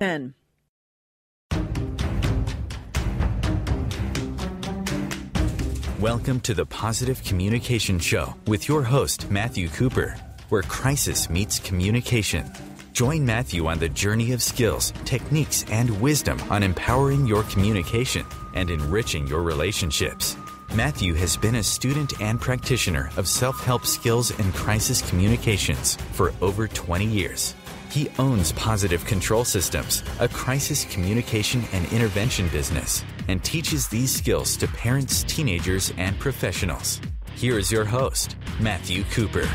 10. Welcome to the Positive Communication Show with your host, Matthew Cooper, where crisis meets communication. Join Matthew on the journey of skills, techniques, and wisdom on empowering your communication and enriching your relationships. Matthew has been a student and practitioner of self-help skills and crisis communications for over 20 years. He owns Positive Control Systems, a crisis communication and intervention business, and teaches these skills to parents, teenagers, and professionals. Here is your host, Matthew Cooper.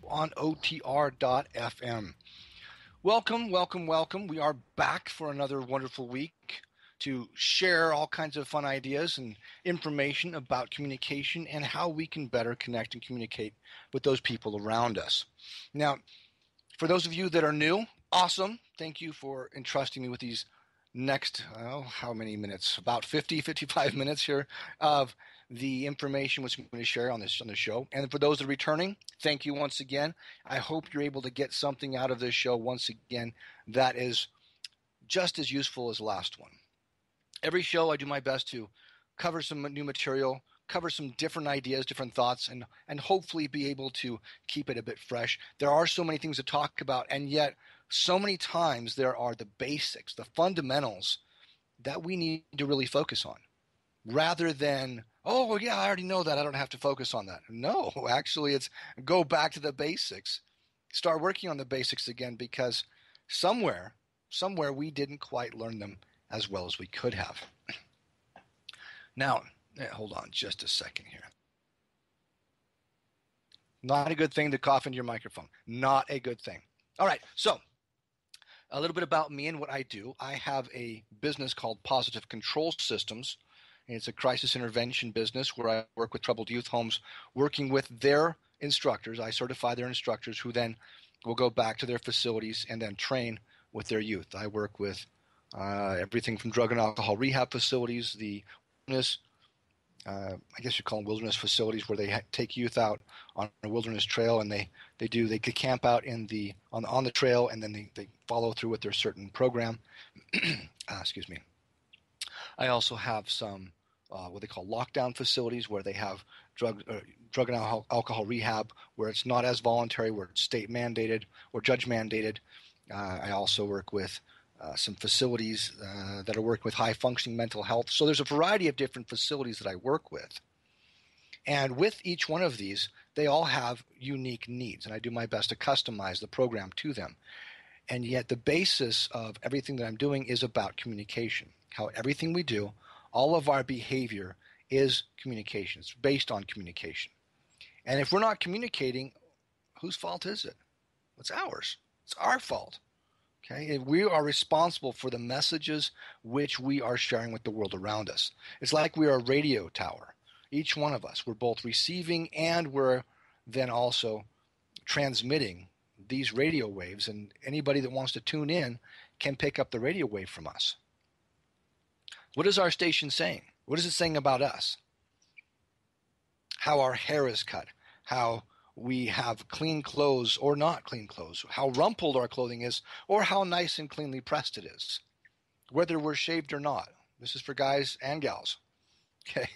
On OTR.FM. Welcome. We are back for another wonderful week to share all kinds of fun ideas and information about communication and how we can better connect and communicate with those people around us. Now, for those of you that are new, awesome. Thank you for entrusting me with these next, how many minutes? About 55 minutes here of the information which I'm going to share on the show. And for those that are returning, thank you once again. I hope you're able to get something out of this show once again that is just as useful as the last one. Every show I do my best to cover some new material, cover some different ideas, different thoughts, and hopefully be able to keep it a bit fresh. There are so many things to talk about, and yet so many times there are the basics, the fundamentals that we need to really focus on rather than, oh, yeah, I already know that. I don't have to focus on that. No, actually, it's go back to the basics. Start working on the basics again because somewhere we didn't quite learn them as well as we could have. Now, hold on just a second here. Not a good thing to cough into your microphone. Not a good thing. All right, so a little bit about me and what I do. I have a business called Positive Control Systems. And it's a crisis intervention business where I work with troubled youth homes, working with their instructors. I certify their instructors who then will go back to their facilities and then train with their youth. I work with everything from drug and alcohol rehab facilities, the wilderness, I guess you call them wilderness facilities, where they take youth out on a wilderness trail and they camp out on the trail, and then they follow through with their certain program. Excuse me. I also have some what they call lockdown facilities where they have drug and alcohol rehab, where it's not as voluntary, where it's state mandated or judge mandated. I also work with some facilities that are working with high functioning mental health. So there's a variety of different facilities that I work with. And with each one of these, they all have unique needs, and I do my best to customize the program to them. And yet the basis of everything that I'm doing is about communication. How everything we do, all of our behavior is communication. It's based on communication. And if we're not communicating, whose fault is it? It's ours. It's our fault. Okay? We are responsible for the messages which we are sharing with the world around us. It's like we are a radio tower. Each one of us, we're both receiving and we're then also transmitting these radio waves, and anybody that wants to tune in can pick up the radio wave from us. What is our station saying? What is it saying about us? How our hair is cut, how we have clean clothes or not clean clothes, how rumpled our clothing is, or how nice and cleanly pressed it is, whether we're shaved or not. This is for guys and gals. Okay.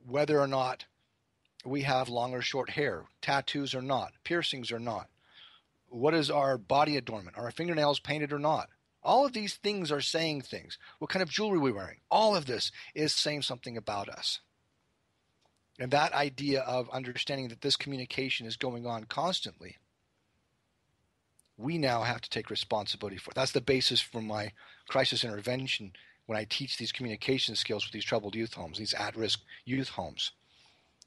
Whether or not we have long or short hair, tattoos or not, piercings or not. What is our body adornment? Are our fingernails painted or not? All of these things are saying things. What kind of jewelry we're wearing? All of this is saying something about us. And that idea of understanding that this communication is going on constantly, we now have to take responsibility for it. That's the basis for my crisis intervention when I teach these communication skills with these troubled youth homes, these at-risk youth homes.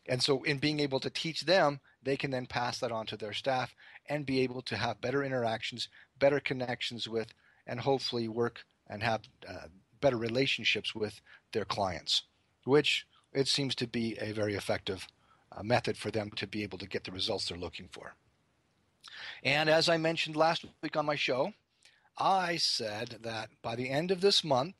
And so in being able to teach them, they can then pass that on to their staff and be able to have better interactions, better connections with, and hopefully work and have better relationships with their clients, which it seems to be a very effective method for them to be able to get the results they're looking for. And as I mentioned last week on my show, I said that by the end of this month,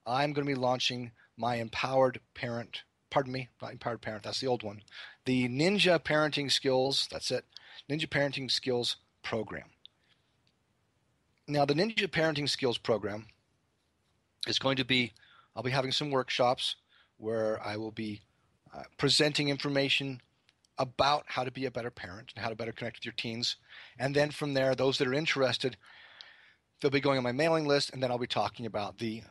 I'm going to be launching my Empowered Parent pardon me, not Empowered Parent, that's the old one. The Ninja Parenting Skills, that's it, Ninja Parenting Skills Program. Now, the Ninja Parenting Skills Program is going to be, I'll be having some workshops where I will be presenting information about how to be a better parent and how to better connect with your teens. And then from there, those that are interested, they'll be going on my mailing list, and then I'll be talking about the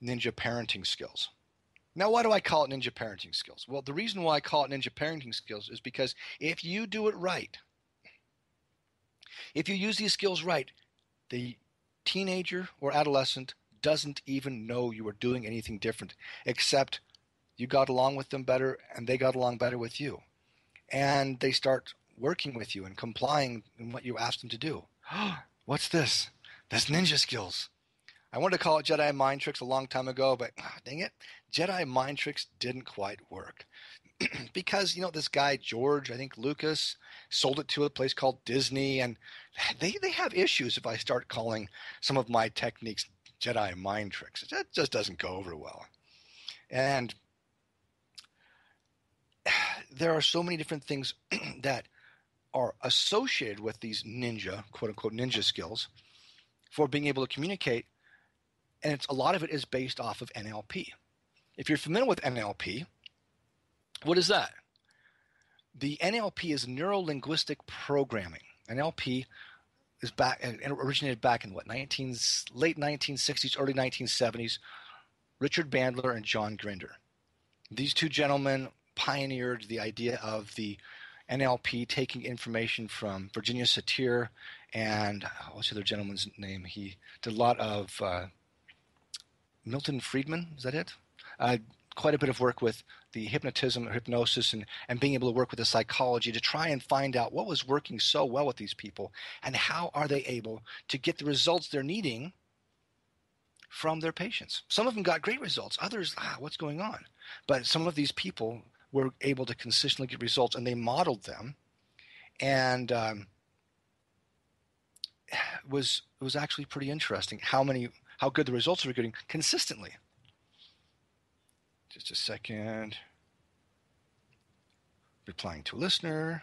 Ninja Parenting Skills. Now, why do I call it Ninja Parenting Skills? Well, the reason why I call it Ninja Parenting Skills is because if you do it right, if you use these skills right, the teenager or adolescent doesn't even know you are doing anything different, except you got along with them better and they got along better with you. And they start working with you and complying in what you asked them to do. What's this? That's ninja skills. I wanted to call it Jedi mind tricks a long time ago, but dang it, Jedi mind tricks didn't quite work. Because, this guy, George, I think Lucas, sold it to a place called Disney, and they have issues if I start calling some of my techniques Jedi mind tricks. That just doesn't go over well. And there are so many different things that are associated with these ninja, quote-unquote ninja skills for being able to communicate, and a lot of it is based off of NLP. If you're familiar with NLP, what is that? The NLP is neuro-linguistic programming. NLP is originated back in late 1960s, early 1970s. Richard Bandler and John Grinder. These two gentlemen pioneered the idea of the NLP, taking information from Virginia Satir and what's the other gentleman's name? He did a lot of Milton Friedman. Is that it? Quite a bit of work with the hypnosis, and being able to work with the psychology to try and find out what was working so well with these people and how are they able to get the results they're needing from their patients. Some of them got great results. Others, what's going on? But some of these people were able to consistently get results, and they modeled them, and it was actually pretty interesting how good the results were getting consistently. Just a second. Replying to a listener.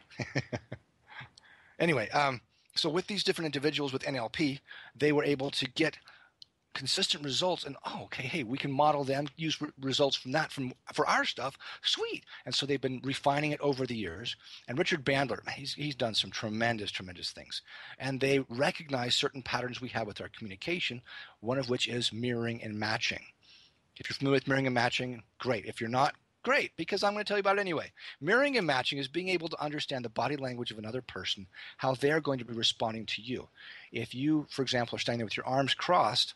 Anyway, so with these different individuals with NLP, they were able to get consistent results, and hey, we can model them, use results from that for our stuff. Sweet. And so they've been refining it over the years. And Richard Bandler, he's done some tremendous things. And they recognize certain patterns we have with our communication, one of which is mirroring and matching. If you're familiar with mirroring and matching, great. If you're not, great, because I'm going to tell you about it anyway. Mirroring and matching is being able to understand the body language of another person, how they're going to be responding to you. If you, for example, are standing there with your arms crossed,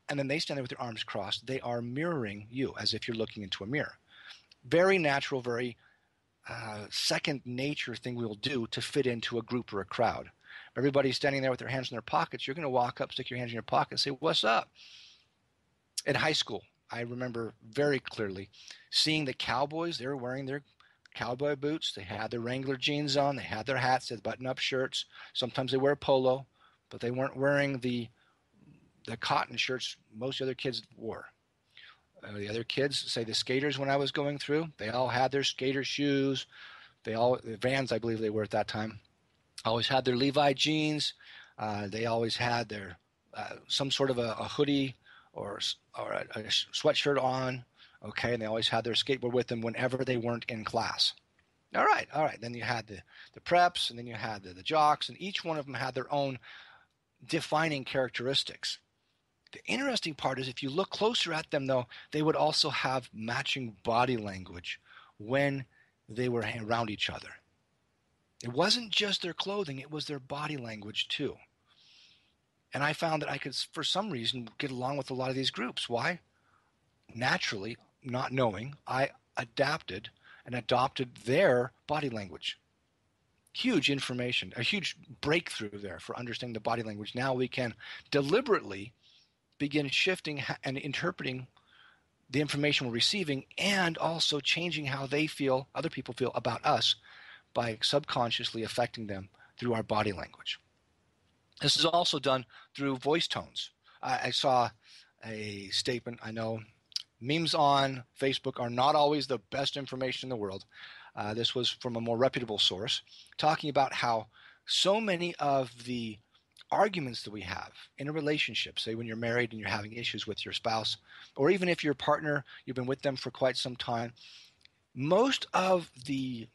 and then they stand there with their arms crossed, they are mirroring you as if you're looking into a mirror. Very natural, very second nature thing we will do to fit into a group or a crowd. Everybody's standing there with their hands in their pockets. You're going to walk up, stick your hands in your pocket, and say, "What's up?" In high school, I remember very clearly seeing the cowboys. They were wearing their cowboy boots. They had their Wrangler jeans on. They had their hats, they had button-up shirts. Sometimes they wear polo, but they weren't wearing the cotton shirts most other kids wore. The other kids, say the skaters when I was going through, they all had their skater shoes. The Vans, I believe they were at that time, always had their Levi jeans. They always had their some sort of a hoodie or a sweatshirt on, okay, and they always had their skateboard with them whenever they weren't in class. All right. Then you had the preps, and then you had the jocks, and each one of them had their own defining characteristics. The interesting part is if you look closer at them, though, they would also have matching body language when they were around each other. It wasn't just their clothing, it was their body language too. And I found that I could, for some reason, get along with a lot of these groups. Why? Naturally, not knowing, I adapted and adopted their body language. Huge information, a huge breakthrough there for understanding the body language. Now we can deliberately begin shifting and interpreting the information we're receiving, and also changing how they feel, other people feel about us, by subconsciously affecting them through our body language. This is also done through voice tones. I saw a statement, I know Memes on Facebook are not always the best information in the world. This was from a more reputable source, talking about how so many of the arguments that we have in a relationship, say when you're married and you're having issues with your spouse, or even if your partner, you've been with them for quite some time, most of the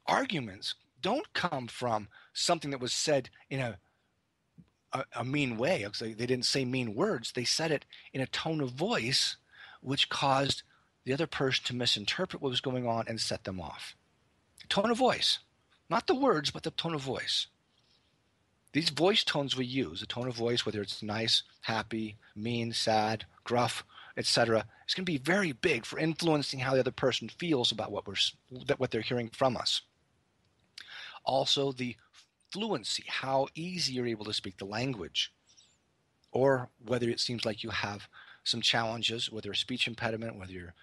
arguments don't come from something that was said in a mean way. They didn't say mean words. They said it in a tone of voice which caused the other person to misinterpret what was going on and set them off. Tone of voice. Not the words, but the tone of voice. These voice tones we use, the tone of voice, whether it's nice, happy, mean, sad, gruff, etc., is going to be very big for influencing how the other person feels about what they're hearing from us. Also, the fluency, how easy you're able to speak the language, or whether it seems like you have some challenges, whether a speech impediment, whether you're